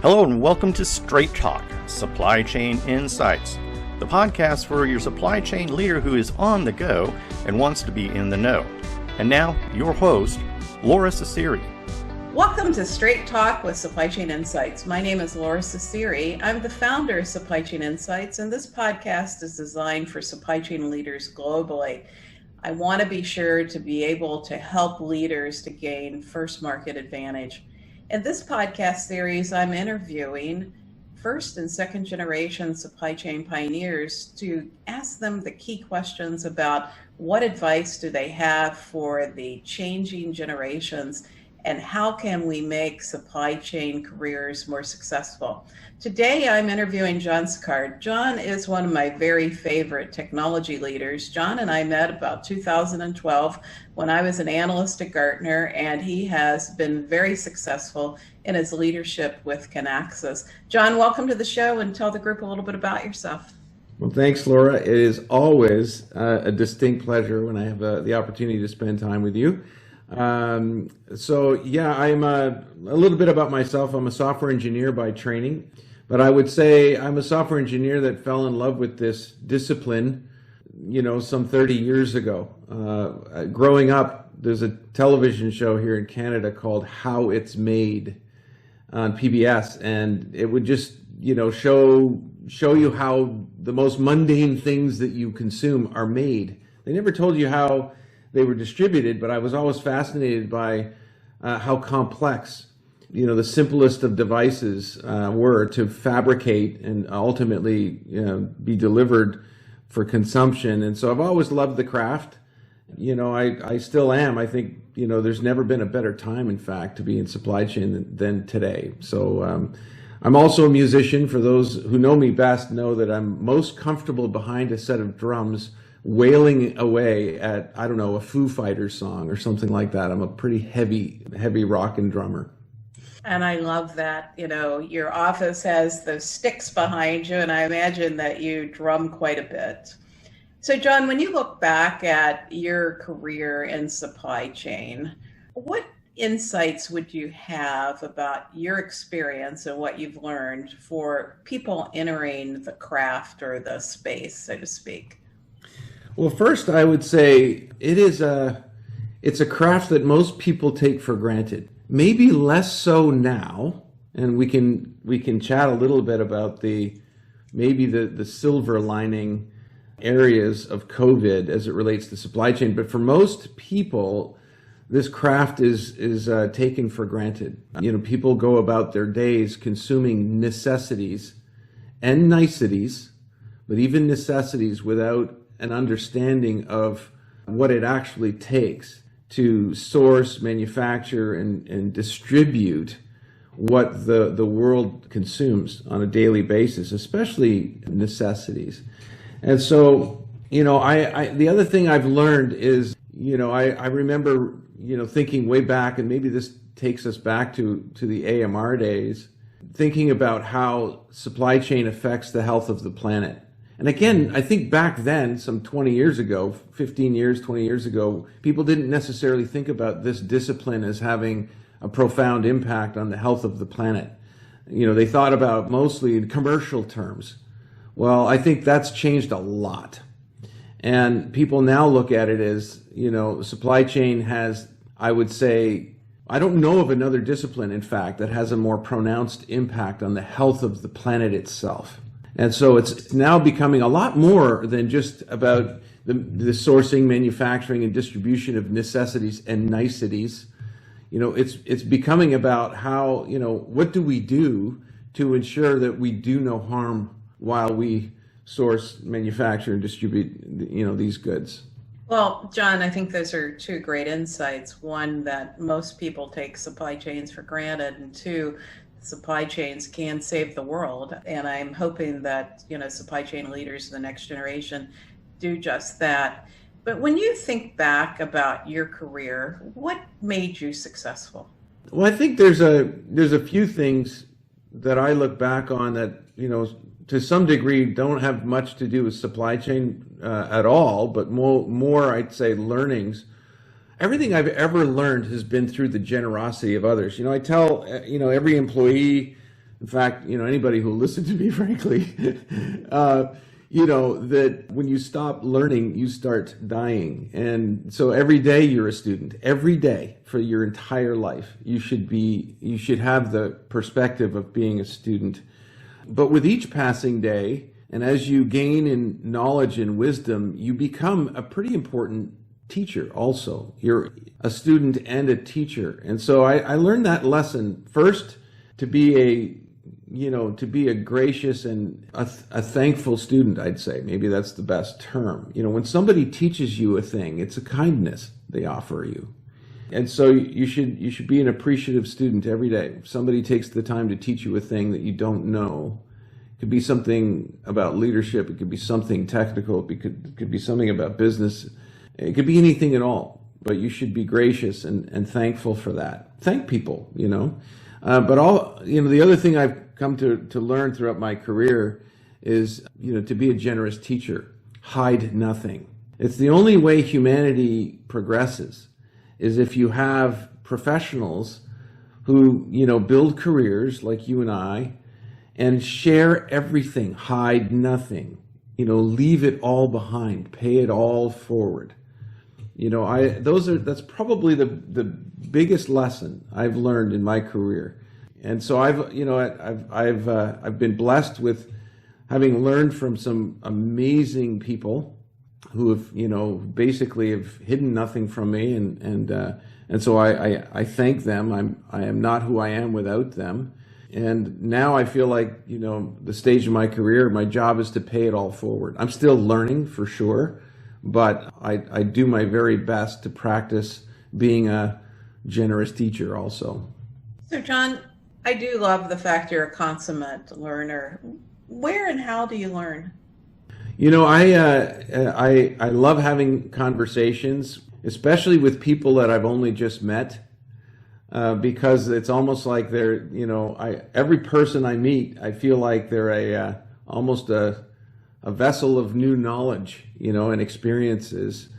Hello and welcome to Straight Talk, Supply Chain Insights, the podcast for your supply chain leader who is on the go and wants to be in the know. And now, your host, Lora Cecere. Welcome to Straight Talk with Supply Chain Insights. My name is Lora Cecere. I'm the founder of Supply Chain Insights, and this podcast is designed for supply chain leaders globally. I want to be sure to be able to help leaders to gain first market advantage. In this podcast series, I'm interviewing first and second generation supply chain pioneers to ask them the key questions about what advice do they have for the changing generations and how can we make supply chain careers more successful. Today, I'm interviewing John Sicard. John is one of my very favorite technology leaders. John and I met about 2012 when I was an analyst at Gartner, and he has been very successful in his leadership with Kinaxis. John, welcome to the show, and tell the group a little bit about yourself. Well, thanks, Laura. It is always a distinct pleasure when I have the opportunity to spend time with you. I'm a little bit about myself. I'm a software engineer by training, but I would say I'm a software engineer that fell in love with this discipline, some 30 years ago. Growing up, there's a television show here in Canada called How It's Made on PBS, and it would just, show you how the most mundane things that you consume are made. They never told you how they were distributed, but I was always fascinated by how complex, the simplest of devices were to fabricate and ultimately, be delivered for consumption. And so I've always loved the craft. I still am. I think, there's never been a better time, in fact, to be in supply chain than today. So I'm also a musician. For those who know me best know that I'm most comfortable behind a set of drums wailing away at, a Foo Fighters song or something like that. I'm a pretty heavy rockin' drummer. And I love that, your office has those sticks behind you, and I imagine that you drum quite a bit. So John, when you look back at your career in supply chain, what insights would you have about your experience and what you've learned for people entering the craft or the space, so to speak? Well, first, I would say it's a craft that most people take for granted. Maybe less so now, and we can chat a little bit about the silver lining areas of COVID as it relates to supply chain. But for most people, this craft is taken for granted. People go about their days consuming necessities and niceties, but even necessities without an understanding of what it actually takes to source, manufacture, and distribute what the world consumes on a daily basis, especially necessities. And so, the other thing I've learned is, I remember, thinking way back, and maybe this takes us back to the AMR days, thinking about how supply chain affects the health of the planet. And again, I think back then, some 20 years ago, 15 years, 20 years ago, people didn't necessarily think about this discipline as having a profound impact on the health of the planet. They thought about mostly in commercial terms. Well, I think that's changed a lot. And people now look at it as, supply chain has, I would say, I don't know of another discipline, in fact, that has a more pronounced impact on the health of the planet itself. And so it's now becoming a lot more than just about the sourcing, manufacturing, and distribution of necessities and niceties. It's becoming about how, what do we do to ensure that we do no harm while we source, manufacture, and distribute, these goods. Well, John, I think those are two great insights. One, that most people take supply chains for granted, and two, supply chains can save the world. And I'm hoping that, supply chain leaders of the next generation do just that. But when you think back about your career, what made you successful? Well, I think there's a few things that I look back on that, to some degree don't have much to do with supply chain at all, but more I'd say learnings. Everything I've ever learned has been through the generosity of others. I tell every employee In fact, anybody who'll listen to me, frankly, that when you stop learning, you start dying. And so every day you're a student. Every day for your entire life, you should have the perspective of being a student. But with each passing day, and as you gain in knowledge and wisdom, you become a pretty important teacher also. You're a student and a teacher. And so I learned that lesson first, to be a gracious and a thankful student, I'd say. Maybe that's the best term. When somebody teaches you a thing, it's a kindness they offer you. And so you should be an appreciative student every day. If somebody takes the time to teach you a thing that you don't know, it could be something about leadership, it could be something technical, it could be something about business, it could be anything at all. But you should be gracious and thankful for that. Thank people, But the other thing I've come to learn throughout my career is, to be a generous teacher. Hide nothing. It's the only way humanity progresses, is if you have professionals who, build careers like you and I, and share everything, hide nothing, leave it all behind, pay it all forward. That's probably the biggest lesson I've learned in my career. And so I've been blessed with having learned from some amazing people who have, basically have hidden nothing from me. And so I thank them. I am not who I am without them. And now I feel like, the stage of my career, my job is to pay it all forward. I'm still learning for sure, but I do my very best to practice being a generous teacher also. So John, I do love the fact you're a consummate learner. Where and how do you learn? I love having conversations, especially with people that I've only just met. Because it's almost like they're, every person I meet, I feel like they're almost a vessel of new knowledge, and experiences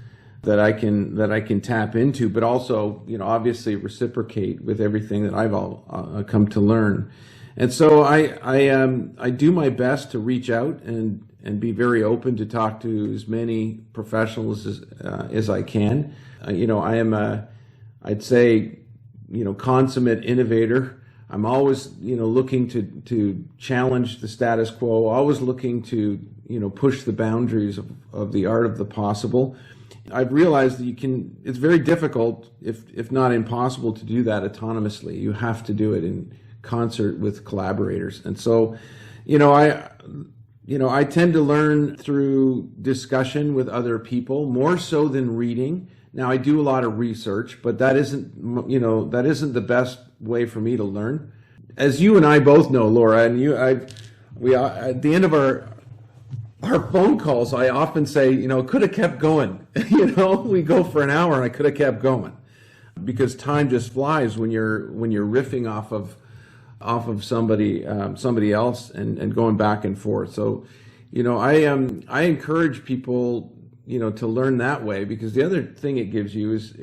that I can tap into, but also, obviously reciprocate with everything that I've come to learn. And so I do my best to reach out and be very open to talk to as many professionals as I can. I am I'd say, consummate innovator. I'm always, looking to challenge the status quo, always looking to, push the boundaries of the art of the possible. I've realized that it's very difficult, if not impossible, to do that autonomously. You have to do it in concert with collaborators. And so, I tend to learn through discussion with other people, more so than reading. Now, I do a lot of research, but that isn't the best way for me to learn. As you and I both know, Laura, and we at the end of our phone calls, I often say, could have kept going. We go for an hour, and I could have kept going, because time just flies when you're riffing off of somebody else and going back and forth. So, I encourage people, to learn that way, because the other thing it gives you is,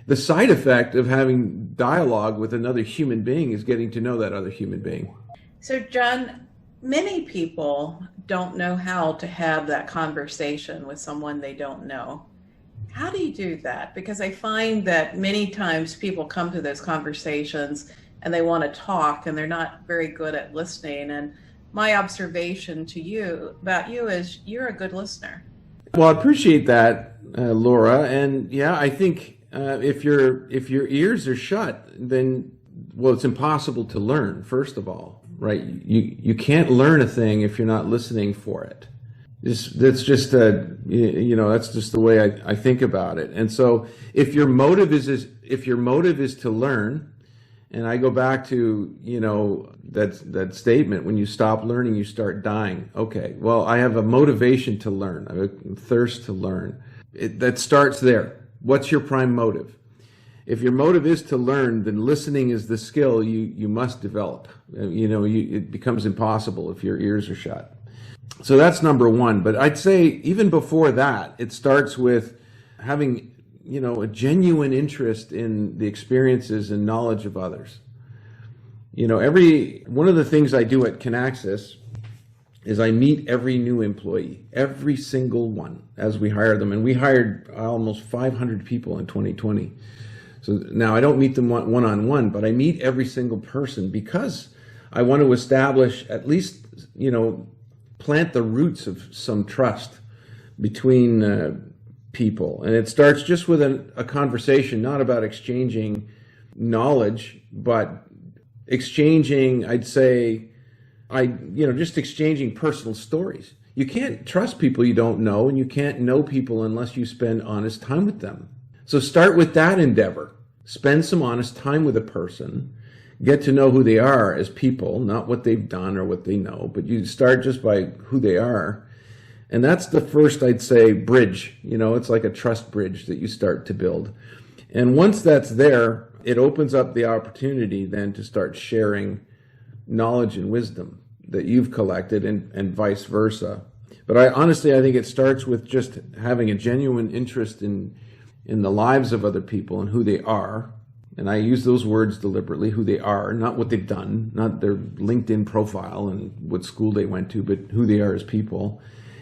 the side effect of having dialogue with another human being is getting to know that other human being. So John, many people don't know how to have that conversation with someone they don't know. How do you do that? Because I find that many times people come to those conversations and they want to talk and they're not very good at listening. And my observation about you is you're a good listener. Well, I appreciate that, Laura. And yeah, I think if your ears are shut, then, it's impossible to learn, first of all, right? You can't learn a thing if you're not listening for it. That's just the way I think about it. And so if your motive is to learn, and I go back to, that statement, when you stop learning, you start dying. Okay, well, I have a motivation to learn. I have a thirst to learn. That starts there. What's your prime motive? If your motive is to learn, then listening is the skill you must develop. It becomes impossible if your ears are shut. So that's number one. But I'd say even before that, it starts with having a genuine interest in the experiences and knowledge of others. One of the things I do at Kinaxis is I meet every new employee, every single one, as we hire them. And we hired almost 500 people in 2020. So now I don't meet them one-on-one, but I meet every single person because I want to establish, at least, plant the roots of some trust between people. And it starts just with a conversation, not about exchanging knowledge, but exchanging, I'd say, just exchanging personal stories. You can't trust people you don't know, and you can't know people unless you spend honest time with them. So start with that endeavor. Spend some honest time with a person. Get to know who they are as people, not what they've done or what they know, but you start just by who they are. And that's the first, I'd say, bridge. It's like a trust bridge that you start to build. And once that's there, it opens up the opportunity then to start sharing knowledge and wisdom that you've collected and vice versa. But I think it starts with just having a genuine interest in the lives of other people and who they are. And I use those words deliberately, who they are, not what they've done, not their LinkedIn profile and what school they went to, but who they are as people.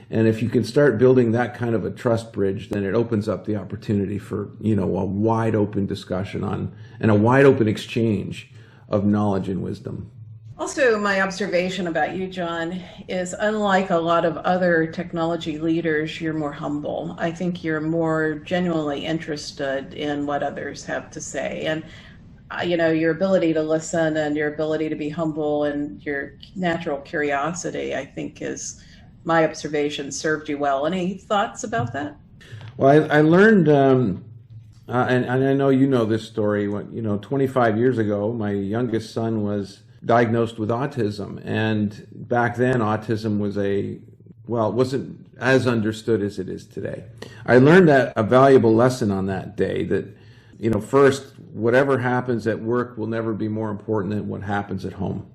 And if you can start building that kind of a trust bridge, then it opens up the opportunity for, a wide open discussion and a wide open exchange of knowledge and wisdom. Also, my observation about you, John, is unlike a lot of other technology leaders, you're more humble. I think you're more genuinely interested in what others have to say. And, your ability to listen and your ability to be humble and your natural curiosity, I think, is my observation served you well. Any thoughts about that? Well, I learned, and I know you know this story, 25 years ago, my youngest son was diagnosed with autism. And back then, autism was it wasn't as understood as it is today. I learned a valuable lesson on that day that, first, whatever happens at work will never be more important than what happens at home.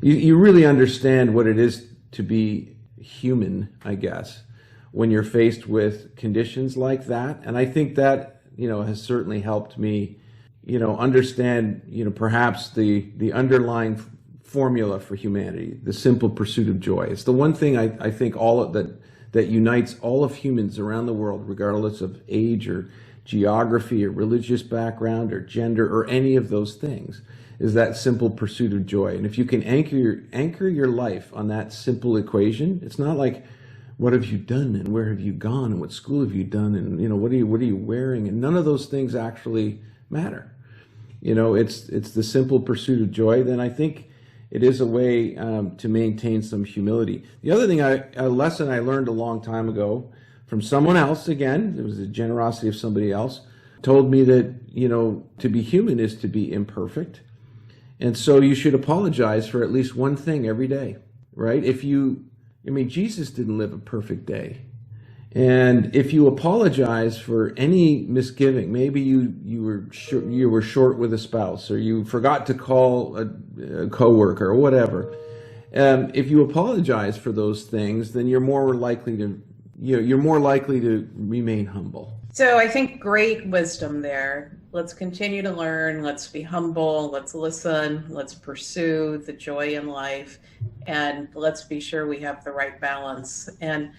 You really understand what it is to be human, I guess, when you're faced with conditions like that. And I think that, has certainly helped me understand, perhaps the underlying formula for humanity, the simple pursuit of joy. It's the one thing I think that unites all of humans around the world, regardless of age or geography or religious background or gender or any of those things, is that simple pursuit of joy. And if you can anchor your life on that simple equation, it's not like, what have you done and where have you gone and what school have you done and what are you wearing, and none of those things actually matter. It's the simple pursuit of joy. Then I think it is a way to maintain some humility. The other thing, a lesson I learned a long time ago from someone else, again, it was the generosity of somebody else, told me that, to be human is to be imperfect. And so you should apologize for at least one thing every day, right? Jesus didn't live a perfect day. And if you apologize for any misgiving, maybe you were short with a spouse, or you forgot to call a coworker or whatever. If you apologize for those things, then you're more likely to remain humble. So I think great wisdom there. Let's continue to learn. Let's be humble. Let's listen. Let's pursue the joy in life, and let's be sure we have the right balance. And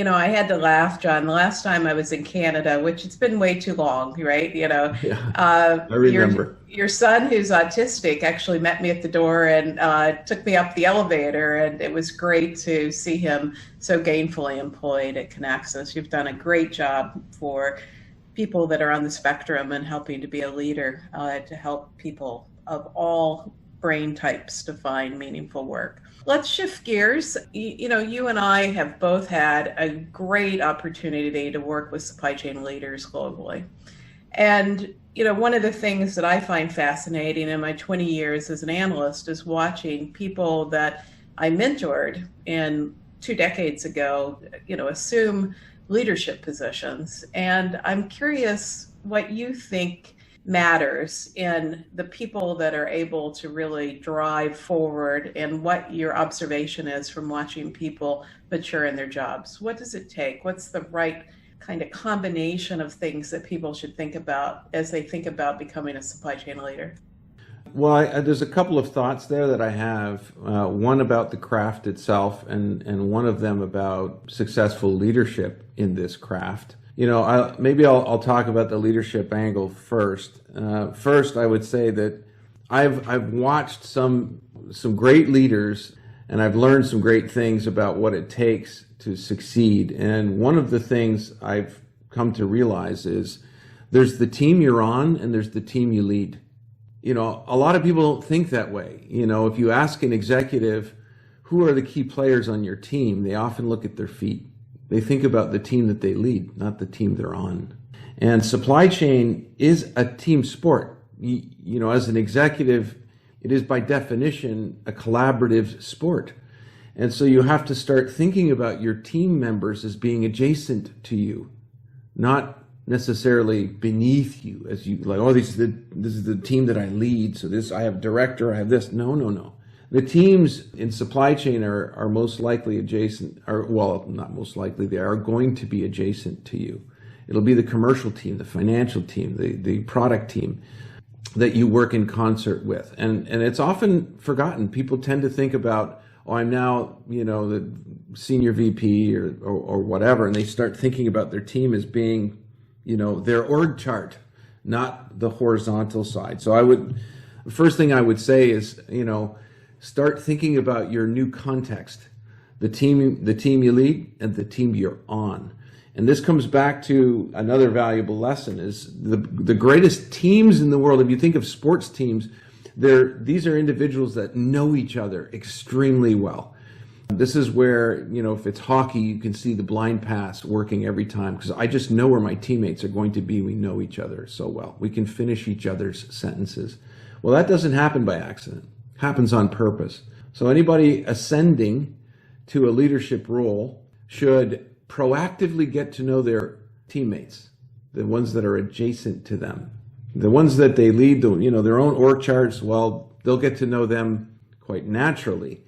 I had to laugh, John. The last time I was in Canada, which it's been way too long, right? Yeah, I remember. Your son, who's autistic, actually met me at the door and took me up the elevator, and it was great to see him so gainfully employed at Kinaxis. You've done a great job for people that are on the spectrum and helping to be a leader to help people of all brain types to find meaningful work. Let's shift gears. You and I have both had a great opportunity to work with supply chain leaders globally. And, one of the things that I find fascinating in my 20 years as an analyst is watching people that I mentored 2 decades ago, assume leadership positions. And I'm curious what you think matters in the people that are able to really drive forward, and what your observation is from watching people mature in their jobs. What does it take? What's the right kind of combination of things that people should think about as they think about becoming a supply chain leader? Well, there's a couple of thoughts there that I have. One about the craft itself, and one of them about successful leadership in this craft. I'll talk about the leadership angle first. First, I would say that I've watched some great leaders, and I've learned some great things about what it takes to succeed. And one of the things I've come to realize is there's the team you're on, and there's the team you lead. A lot of people don't think that way. If you ask an executive, who are the key players on your team, they often look at their feet. They think about the team that they lead, not the team they're on. And supply chain is a team sport. As an executive, it is by definition a collaborative sport. And so you have to start thinking about your team members as being adjacent to you, not necessarily beneath you, as you like, this is the team that I lead, so I have director, I have this. No. The teams in supply chain are most likely adjacent, not most likely, they are going to be adjacent to you. It'll be the commercial team, the financial team, the product team that you work in concert with. And it's often forgotten. People tend to think about, I'm now, the senior VP or whatever, and they start thinking about their team as being their org chart, not the horizontal side. So the first thing I would say is, start thinking about your new context, the team you lead and the team you're on. And this comes back to another valuable lesson is the greatest teams in the world. If you think of sports teams, these are individuals that know each other extremely well. This is where, if it's hockey, you can see the blind pass working every time because I just know where my teammates are going to be. We know each other so well. We can finish each other's sentences. Well, that doesn't happen by accident. It happens on purpose. So anybody ascending to a leadership role should proactively get to know their teammates, the ones that are adjacent to them. The ones that they lead, their own org charts, well, they'll get to know them quite naturally.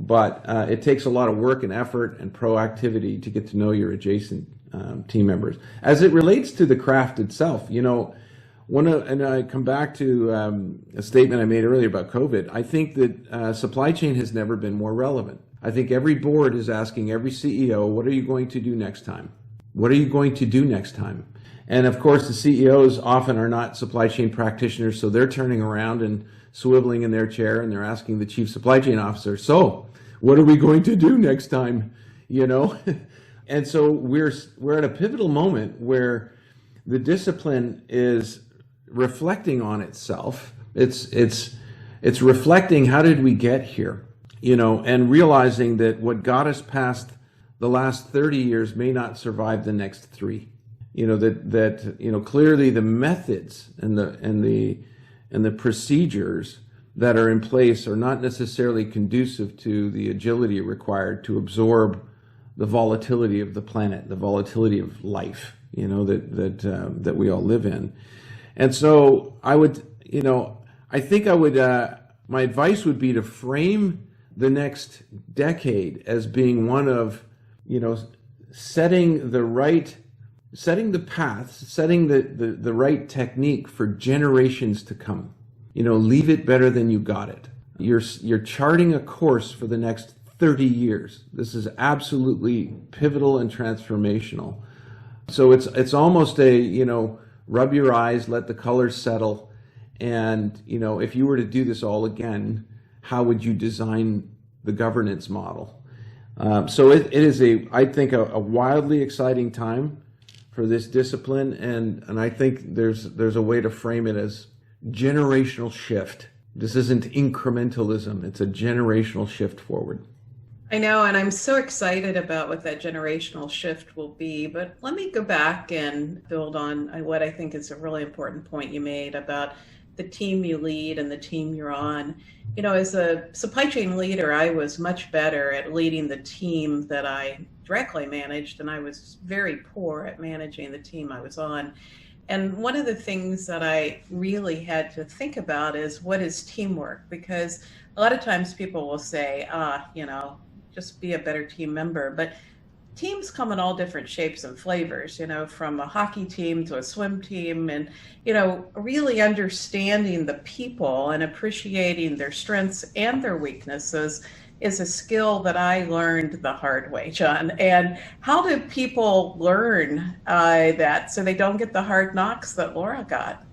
But it takes a lot of work and effort and proactivity to get to know your adjacent team members. As it relates to the craft itself, and I come back to a statement I made earlier about COVID. I think that supply chain has never been more relevant. I think every board is asking every CEO, what are you going to do next time? What are you going to do next time? And of course, the CEOs often are not supply chain practitioners, so they're turning around and swiveling in their chair and they're asking the chief supply chain officer, so what are we going to do next time? And so we're at a pivotal moment where the discipline is reflecting on itself. It's reflecting, how did we get here? And realizing that what got us past the last 30 years may not survive the next 3. Clearly the methods and the procedures that are in place are not necessarily conducive to the agility required to absorb the volatility of the planet, the volatility of life, that we all live in. And so my advice would be to frame the next decade as being one of, setting the path, setting the right technique for generations to come. Leave it better than you got it. You're charting a course for the next 30 years. This is absolutely pivotal and transformational. So it's almost a, rub your eyes, let the colors settle. And, if you were to do this all again, how would you design the governance model? So it is I think a wildly exciting time for this discipline. And I think there's a way to frame it as generational shift. This isn't incrementalism. It's a generational shift forward. I know, and I'm so excited about what that generational shift will be. But let me go back and build on what I think is a really important point you made about the team you lead and the team you're on. As a supply chain leader, I was much better at leading the team that I directly managed, and I was very poor at managing the team I was on. And one of the things that I really had to think about is, what is teamwork? Because a lot of times people will say, just be a better team member. But teams come in all different shapes and flavors, from a hockey team to a swim team, and, really understanding the people and appreciating their strengths and their weaknesses is a skill that I learned the hard way, John. And how do people learn that so they don't get the hard knocks that Lora got?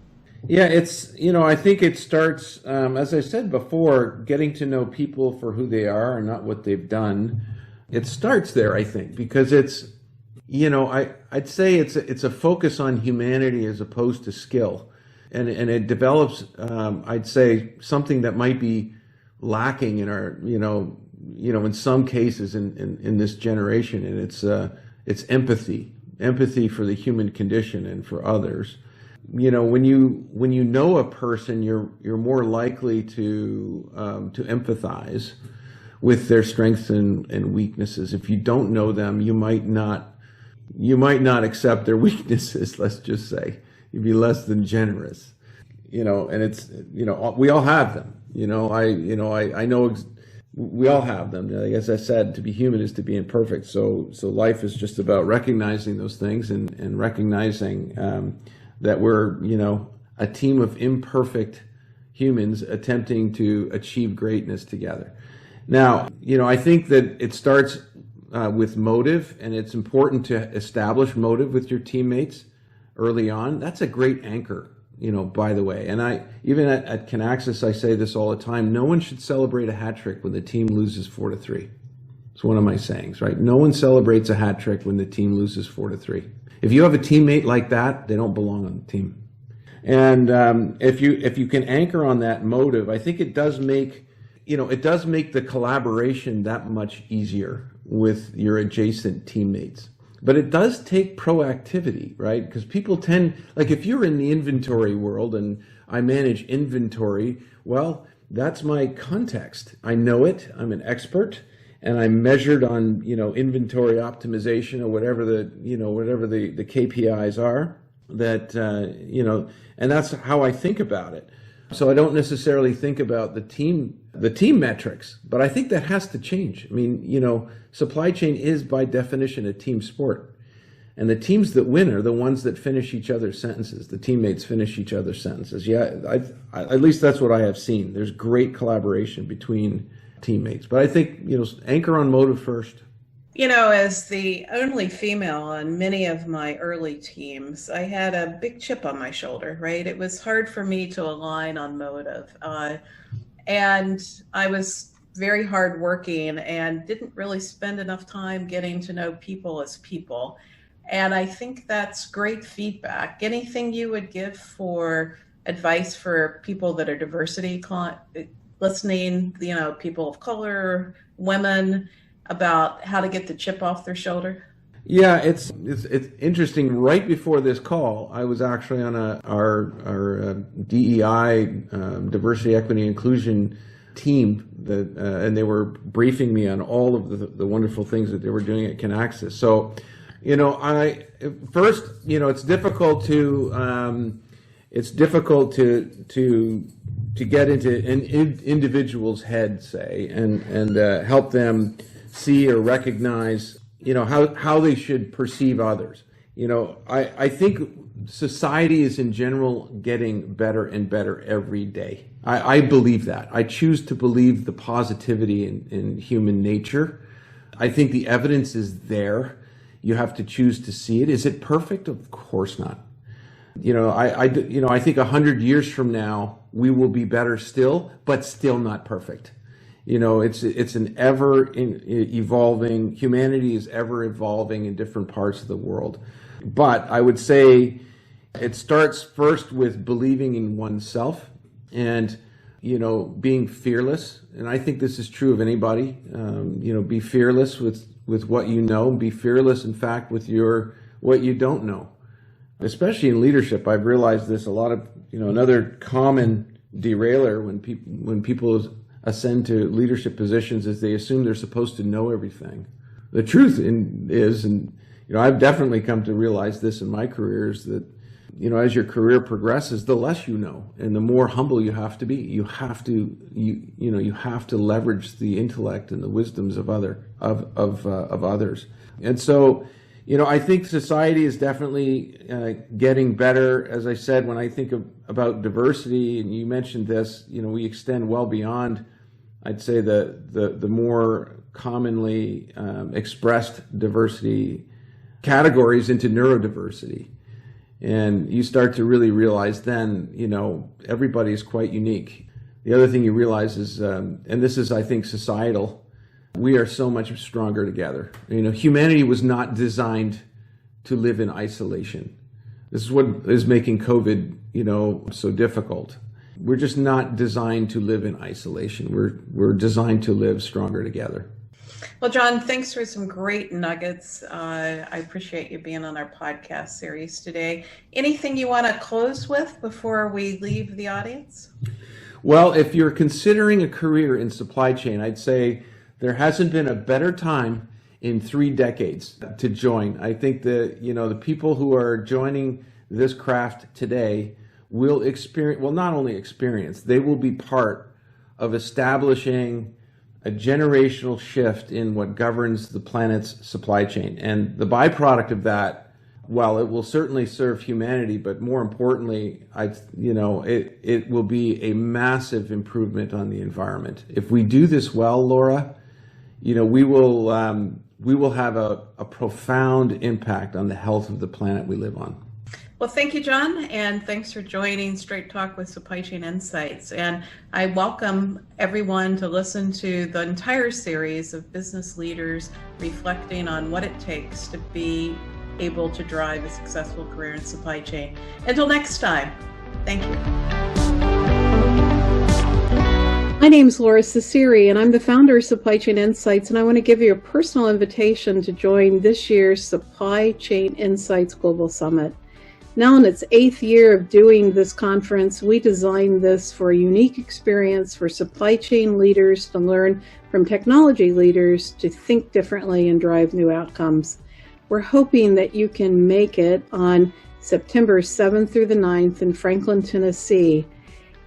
Yeah, I think it starts, as I said before, getting to know people for who they are and not what they've done. It starts there, I think, because it's, I'd say it's a focus on humanity as opposed to skill. And it develops, I'd say, something that might be lacking in our, in some cases in this generation, and it's empathy for the human condition and for others. When you know a person, you're more likely to empathize with their strengths and weaknesses. If you don't know them, you might not accept their weaknesses. Let's just say you'd be less than generous. And it's we all have them. I know we all have them. As I said, to be human is to be imperfect. So life is just about recognizing those things and recognizing that we're, a team of imperfect humans attempting to achieve greatness together. Now, I think that it starts with motive, and it's important to establish motive with your teammates early on. That's a great anchor, by the way. And even at Kinaxis, I say this all the time: no one should celebrate a hat trick when the team loses 4-3. It's one of my sayings, right? No one celebrates a hat trick when the team loses 4-3. If you have a teammate like that, they don't belong on the team. And if you can anchor on that motive, I think it does make the collaboration that much easier with your adjacent teammates. But it does take proactivity, right? Because people tend, like if you're in the inventory world and I manage inventory, well, that's my context. I know it. I'm an expert. And I'm measured on, inventory optimization or whatever the KPIs are that, and that's how I think about it. So I don't necessarily think about the team metrics, but I think that has to change. I mean, supply chain is by definition a team sport. And the teams that win are the ones that finish each other's sentences. The teammates finish each other's sentences. Yeah, at least that's what I have seen. There's great collaboration between teammates. But I think, anchor on motive first. As the only female on many of my early teams, I had a big chip on my shoulder, right? It was hard for me to align on motive. And I was very hardworking and didn't really spend enough time getting to know people as people. And I think that's great feedback. Anything you would give for advice for people that are diversity listening, people of color, women, about how to get the chip off their shoulder? Yeah, it's interesting. Right before this call, I was actually on our DEI, diversity, equity, inclusion team and they were briefing me on all of the wonderful things that they were doing at Kinaxis. So, it's difficult to get into an individual's head, say, and help them see or recognize, how they should perceive others. I think society is in general getting better and better every day. I believe that. I choose to believe the positivity in human nature. I think the evidence is there. You have to choose to see it. Is it perfect? Of course not. I think 100 years from now, we will be better still, but still not perfect. It's an ever evolving, humanity is ever evolving in different parts of the world. But I would say it starts first with believing in oneself and, being fearless. And I think this is true of anybody. Be fearless with what you know. Be fearless, in fact, with what you don't know. Especially in leadership, I've realized this a lot of, another common derailer when people ascend to leadership positions is they assume they're supposed to know everything. The truth is, and I've definitely come to realize this in my career, is that as your career progresses, the less you know, and the more humble you have to be. You have to leverage the intellect and the wisdoms of others. And so, I think society is definitely getting better. As I said, when I think about diversity, and you mentioned this, we extend well beyond, I'd say, the more commonly expressed diversity categories into neurodiversity. And you start to really realize then, everybody is quite unique. The other thing you realize is, and this is, I think, societal, we are so much stronger together. Humanity was not designed to live in isolation. This is what is making COVID, so difficult. We're just not designed to live in isolation. We're designed to live stronger together. Well, John, thanks for some great nuggets. I appreciate you being on our podcast series today. Anything you want to close with before we leave the audience? Well, if you're considering a career in supply chain, I'd say there hasn't been a better time in 3 decades to join. I think that, the people who are joining this craft today will experience, well, not only experience, they will be part of establishing a generational shift in what governs the planet's supply chain. And the byproduct of that, while it will certainly serve humanity, but more importantly, it will be a massive improvement on the environment. If we do this well, Laura, we will have a profound impact on the health of the planet we live on. Well, thank you, John, and thanks for joining Straight Talk with Supply Chain Insights. And I welcome everyone to listen to the entire series of business leaders reflecting on what it takes to be able to drive a successful career in supply chain. Until next time, thank you. My name is Lora Cecere, and I'm the founder of Supply Chain Insights, and I want to give you a personal invitation to join this year's Supply Chain Insights Global Summit. Now in its 8th year of doing this conference, we designed this for a unique experience for supply chain leaders to learn from technology leaders to think differently and drive new outcomes. We're hoping that you can make it on September 7th through the 9th in Franklin, Tennessee.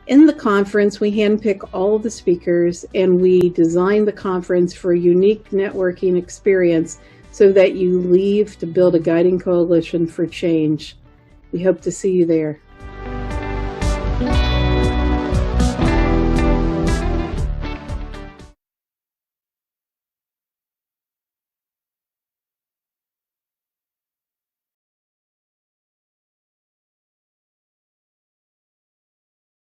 In the conference, we handpick all of the speakers, and we design the conference for a unique networking experience so that you leave to build a guiding coalition for change. We hope to see you there.